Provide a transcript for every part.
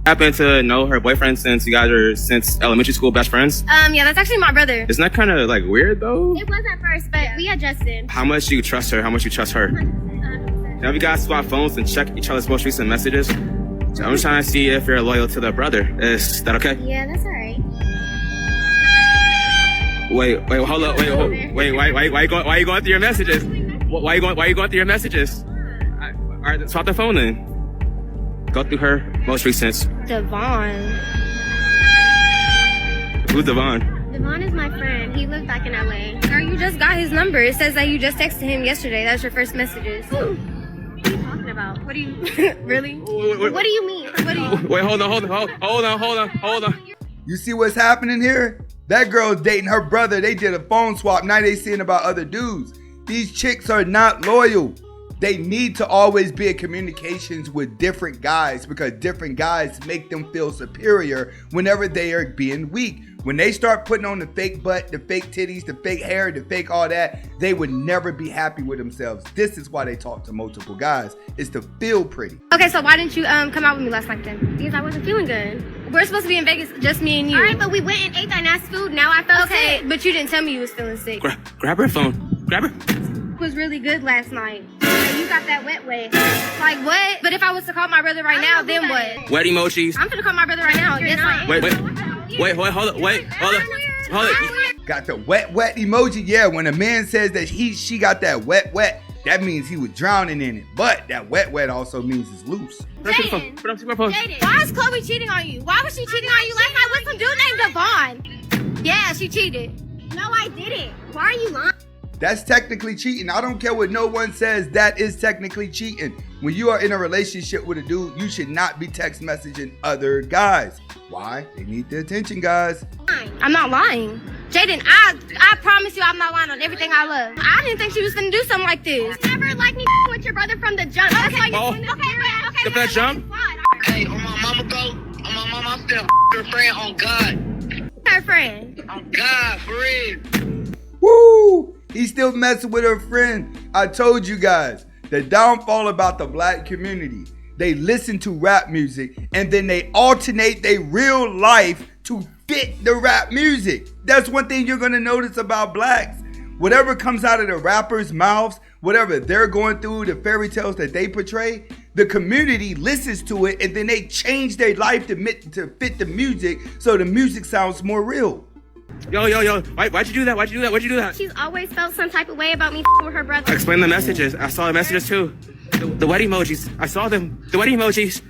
Happen to know her boyfriend since you guys are elementary school best friends? Yeah, that's actually my brother. Isn't that kind of like weird though? It was at first, but we adjusted. How much do you trust her? How much you trust her? Have you guys swap phones and check each other's most recent messages? So I'm just trying to see if you're loyal to the brother. Is that okay? Yeah, that's alright. Wait, hold up, wait, why you going through your messages? Why you going through your messages? All right, swap the phone then. Go through her most recent. Devon. Who's Devon? Devon is my friend. He lived back in LA. Girl, you just got his number. It says that you just texted him yesterday. That's your first messages. What are you talking about? What do you really? What do you mean? What do you? Wait, hold on. You see what's happening here? That girl's dating her brother. They did a phone swap. Now they seeing about other dudes. These chicks are not loyal. They need to always be in communications with different guys because different guys make them feel superior whenever they are being weak. When they start putting on the fake butt, the fake titties, the fake hair, the fake all that, they would never be happy with themselves. This is why they talk to multiple guys. It's to feel pretty. Okay, so why didn't you come out with me last night then? Because I wasn't feeling good. We're supposed to be in Vegas, just me and you. All right, but we went and ate that nasty food. Now I felt sick. But you didn't tell me you was feeling sick. Grab her phone. Grab her. It was really good last night. And you got that wet. Like what? But if I was to call my brother right now, then what? Wet emojis. I'm gonna call my brother right now. Yes, I am. Hold up. Got the wet emoji. Yeah, when a man says that she got that wet, that means he was drowning in it. But that wet also means it's loose. Jaden, why is Chloe cheating on you? Why was she cheating on you last night with some dude named Devon? Yeah, she cheated. No, I didn't. Why are you lying? That's technically cheating. I don't care what no one says. That is technically cheating. When you are in a relationship with a dude, you should not be text messaging other guys. Why? They need the attention, guys. I'm not lying. Jaden, I promise you I'm not lying on everything I love. I didn't think she was gonna do something like this. You never liked me with your brother from the jump. Okay, the best jump? Hey, on my mama though, I'm still her friend on God. Her friend. On God, for real. Woo! He's still messing with her friend. I told you guys, the downfall about the black community. They listen to rap music and then they alternate their real life to fit the rap music. That's one thing you're gonna notice about blacks. Whatever comes out of the rappers' mouths, whatever they're going through, the fairy tales that they portray, the community listens to it and then they change their life to fit the music so the music sounds more real. Yo, why'd you do that? She's always felt some type of way about me with her brother. Explain the messages. I saw the messages too. The wet emojis. I saw them. The wet emojis.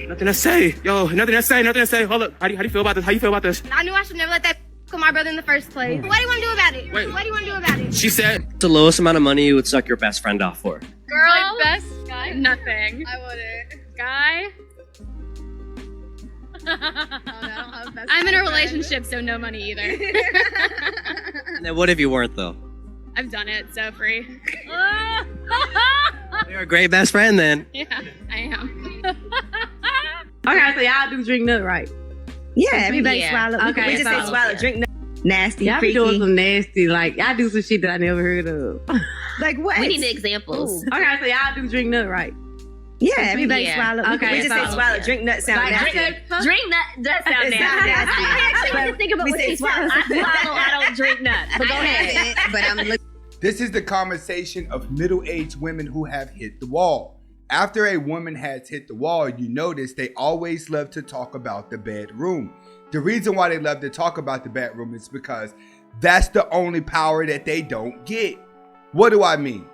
Nothing to say. Nothing to say. Hold up. How do you feel about this? I knew I should never let that with my brother in the first place. What do you want to do about it? Wait. What do you want to do about it? She said the lowest amount of money you would suck your best friend off for. Girl, my best guy? Nothing. I wouldn't. Guy? Oh, no, I don't have a best I'm in a friend. relationship, so no money either. Then what if you weren't though? I've done it, so free. You're a great best friend then. Yeah, I am. Okay, so y'all do drink nut, right? Yeah, everybody swallow. Okay, we just say swallow, drink nut. Nasty, y'all be freaky. doing some nasty, like y'all do some shit that I never heard of. Like what? We need examples. Ooh. Okay, so y'all do drink nut, right? Yeah, everybody Yeah. swallow. Okay, we just say so- swallow, drink nut sound Like, nasty. Drink nut does sound It's nasty. not nasty. I actually But was thinking about we what say she said. swallow. I swallow, I don't drink nut. But go ahead. But I'm looking. This is the conversation of middle-aged women who have hit the wall. After a woman has hit the wall, you notice they always love to talk about the bedroom. The reason why they love to talk about the bedroom is because that's the only power that they don't get. What do I mean?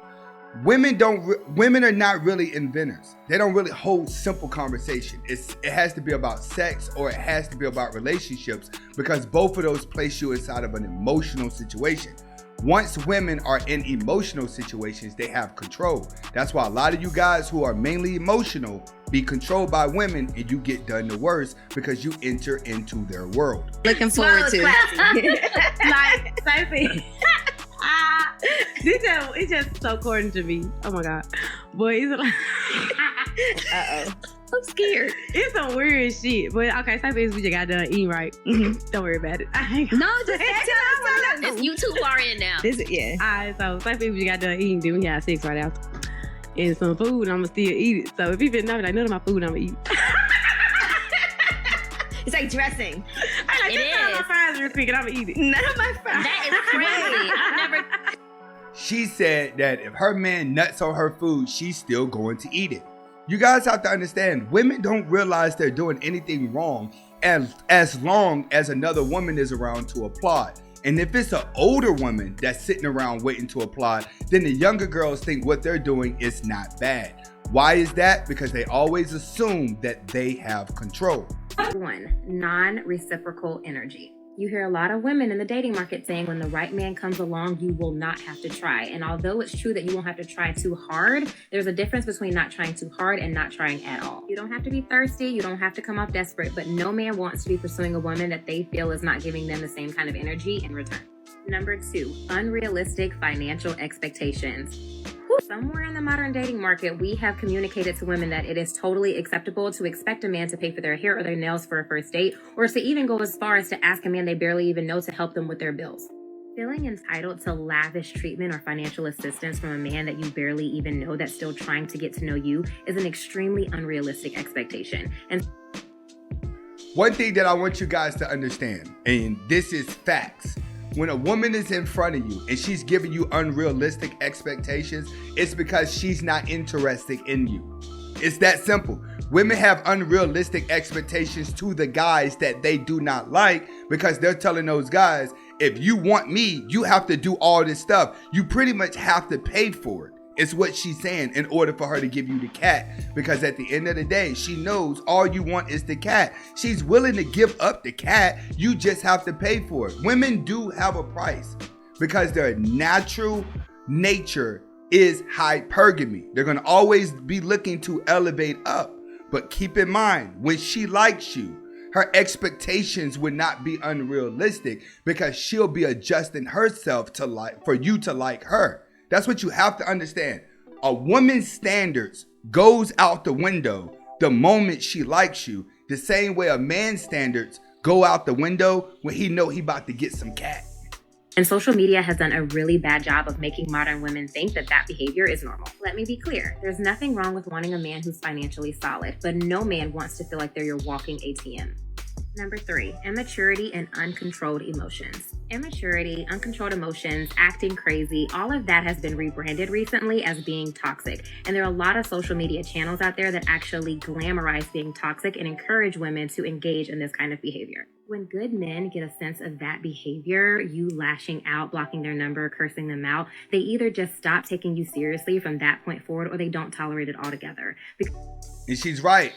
Women are not really inventors. They don't really hold simple conversation. It has to be about sex or it has to be about relationships because both of those place you inside of an emotional situation. Once women are in emotional situations, they have control. That's why a lot of you guys who are mainly emotional be controlled by women and you get done the worst because you enter into their world. Looking forward to. Like, Sophie. It's just so corny to me. Oh my god. Boy, it's like I'm scared. it's some weird shit. But okay, Sophie, we just got done eating, right? Don't worry about it. No, just it's you too far in now. Yeah. Alright, so Sophie, we just got done eating, then we got 6 right after. And some food, I'ma still eat it. So if you been know, like none of my food I'ma eat. It's like dressing. I like It this on my is. fries real quick and I'm gonna eat it. None of my fries. That is crazy. I've never. She said that if her man nuts on her food, she's still going to eat it. You guys have to understand, women don't realize they're doing anything wrong as long as another woman is around to applaud. And if it's an older woman that's sitting around waiting to applaud, then the younger girls think what they're doing is not bad. Why is that? Because they always assume that they have control. 1, non-reciprocal energy. You hear a lot of women in the dating market saying when the right man comes along, you will not have to try. And although it's true that you won't have to try too hard, there's a difference between not trying too hard and not trying at all. You don't have to be thirsty. You don't have to come off desperate, but no man wants to be pursuing a woman that they feel is not giving them the same kind of energy in return. Number 2, unrealistic financial expectations. Somewhere in the modern dating market, we have communicated to women that it is totally acceptable to expect a man to pay for their hair or their nails for a first date, or to even go as far as to ask a man they barely even know to help them with their bills. Feeling entitled to lavish treatment or financial assistance from a man that you barely even know that's still trying to get to know you is an extremely unrealistic expectation. And one thing that I want you guys to understand, and this is facts, when a woman is in front of you and she's giving you unrealistic expectations, it's because she's not interested in you. It's that simple. Women have unrealistic expectations to the guys that they do not like because they're telling those guys, if you want me, you have to do all this stuff. You pretty much have to pay for it. It's what she's saying in order for her to give you the cat, because at the end of the day, she knows all you want is the cat. She's willing to give up the cat. You just have to pay for it. Women do have a price because their natural nature is hypergamy. They're going to always be looking to elevate up. But keep in mind, when she likes you, her expectations would not be unrealistic because she'll be adjusting herself to for you to like her. That's what you have to understand. A woman's standards goes out the window the moment she likes you, the same way a man's standards go out the window when he know he about to get some cat. And social media has done a really bad job of making modern women think that that behavior is normal. Let me be clear. There's nothing wrong with wanting a man who's financially solid, but no man wants to feel like they're your walking ATM. Number 3, immaturity and uncontrolled emotions. Immaturity, uncontrolled emotions, acting crazy, all of that has been rebranded recently as being toxic. And there are a lot of social media channels out there that actually glamorize being toxic and encourage women to engage in this kind of behavior. When good men get a sense of that behavior, you lashing out, blocking their number, cursing them out, they either just stop taking you seriously from that point forward or they don't tolerate it altogether. And she's right.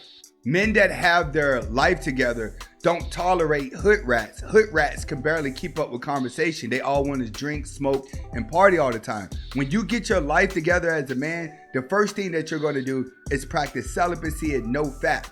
Men that have their life together don't tolerate hood rats. Hood rats can barely keep up with conversation. They all want to drink, smoke, and party all the time. When you get your life together as a man, the first thing that you're going to do is practice celibacy and no fap.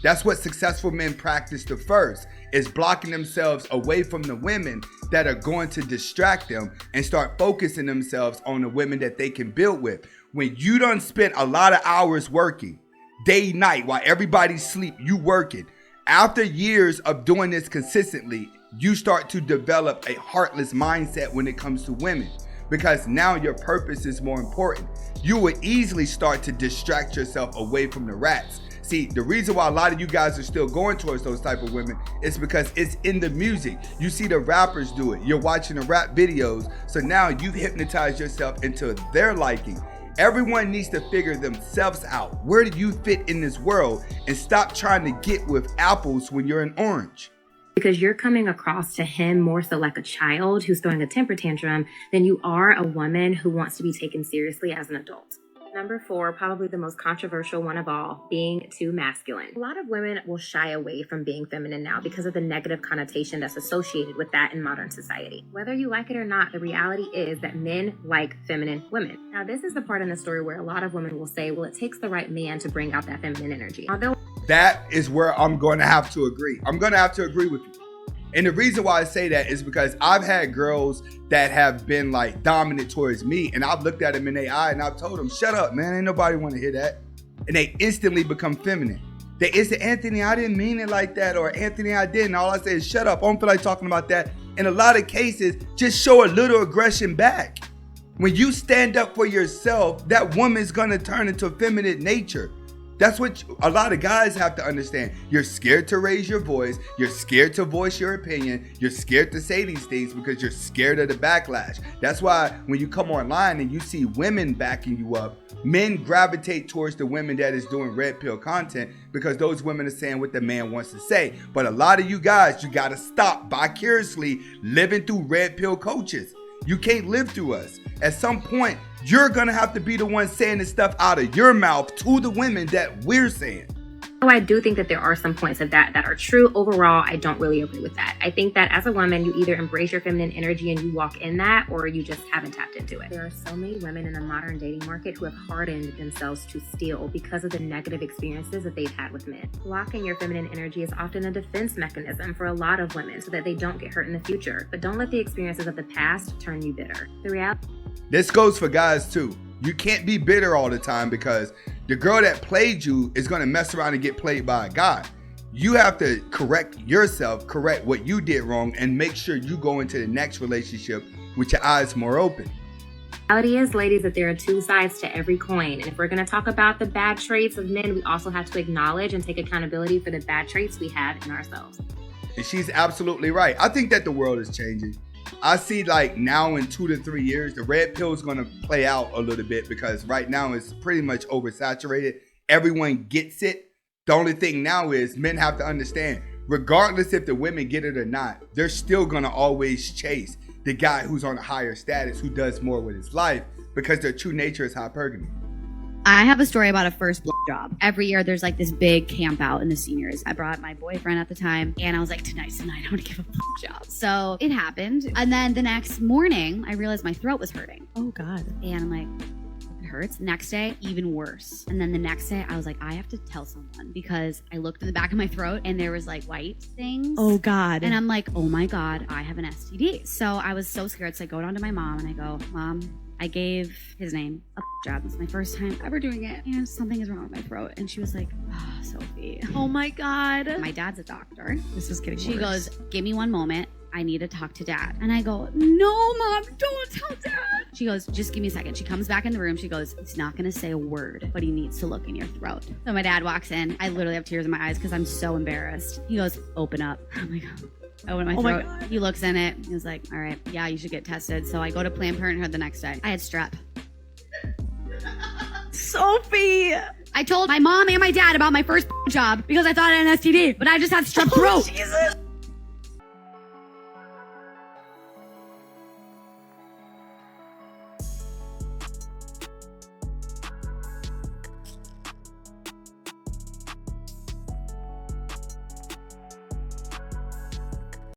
That's what successful men practice the first, is blocking themselves away from the women that are going to distract them and start focusing themselves on the women that they can build with. When you done spent a lot of hours working, day, night, while everybody sleep, you working. After years of doing this consistently, you start to develop a heartless mindset when it comes to women, because now your purpose is more important. You would easily start to distract yourself away from the rats. See, the reason why a lot of you guys are still going towards those type of women is because it's in the music. You see the rappers do it. You're watching the rap videos. So now you've hypnotized yourself into their liking. Everyone needs to figure themselves out. Where do you fit in this world? And stop trying to get with apples when you're an orange. Because you're coming across to him more so like a child who's throwing a temper tantrum than you are a woman who wants to be taken seriously as an adult. Number 4, probably the most controversial one of all, being too masculine. A lot of women will shy away from being feminine now because of the negative connotation that's associated with that in modern society. Whether you like it or not, the reality is that men like feminine women. Now, this is the part in the story where a lot of women will say, well, it takes the right man to bring out that feminine energy. Although that is where I'm going to have to agree. I'm going to have to agree with you. And the reason why I say that is because I've had girls that have been like dominant towards me, and I've looked at them in their eye and I've told them, shut up, man, ain't nobody want to hear that. And they instantly become feminine. They say, Anthony, I didn't mean it like that, or Anthony, I didn't. All I say is shut up. I don't feel like talking about that. In a lot of cases, just show a little aggression back. When you stand up for yourself, that woman's going to turn into feminine nature. That's what a lot of guys have to understand. You're scared to raise your voice. You're scared to voice your opinion. You're scared to say these things because you're scared of the backlash. That's why when you come online and you see women backing you up, men gravitate towards the women that is doing red pill content because those women are saying what the man wants to say. But a lot of you guys, you got to stop vicariously living through red pill coaches. You can't live through us. At some point, you're going to have to be the one saying this stuff out of your mouth to the women that we're saying. So I do think that there are some points of that are true. Overall, I don't really agree with that. I think that as a woman, you either embrace your feminine energy and you walk in that, or you just haven't tapped into it. There are so many women in the modern dating market who have hardened themselves to steal because of the negative experiences that they've had with men. Blocking your feminine energy is often a defense mechanism for a lot of women so that they don't get hurt in the future. But don't let the experiences of the past turn you bitter. The reality. This goes for guys too. You can't be bitter all the time because the girl that played you is going to mess around and get played by a guy. You have to correct yourself, correct what you did wrong, and make sure you go into the next relationship with your eyes more open. The reality is, ladies, that there are two sides to every coin. And if we're going to talk about the bad traits of men, we also have to acknowledge and take accountability for the bad traits we have in ourselves. And she's absolutely right. I think that the world is changing. I see like now in 2 to 3 years, the red pill is going to play out a little bit because right now it's pretty much oversaturated. Everyone gets it. The only thing now is men have to understand, regardless if the women get it or not, they're still going to always chase the guy who's on a higher status, who does more with his life because their true nature is hypergamy. I have a story about a first job. Every year there's like this big camp out in the seniors. I brought my boyfriend at the time and I was like, tonight's the night I want to give a job. So it happened. And then the next morning I realized my throat was hurting. Oh God. And I'm like, it hurts. Next day, even worse. And then the next day I was like, I have to tell someone because I looked in the back of my throat and there was like white things. Oh God. And I'm like, oh my God, I have an STD. So I was so scared. So I go down to my mom and I go, Mom, I gave his name a job. It's my first time ever doing it. And something is wrong with my throat. And she was like, oh, Sophie. Oh my God. My dad's a doctor. This is getting worse. She goes, give me one moment. I need to talk to Dad. And I go, no, Mom, don't tell Dad. She goes, just give me a second. She comes back in the room. She goes, he's not going to say a word, but he needs to look in your throat. So my dad walks in. I literally have tears in my eyes because I'm so embarrassed. He goes, open up. I'm like, I open my throat. He looks in it. He was like, all right, yeah, you should get tested. So I go to Planned Parenthood the next day. I had strep. Sophie. I told my mom and my dad about my first job because I thought I had an STD, but I just had strep throat. Jesus.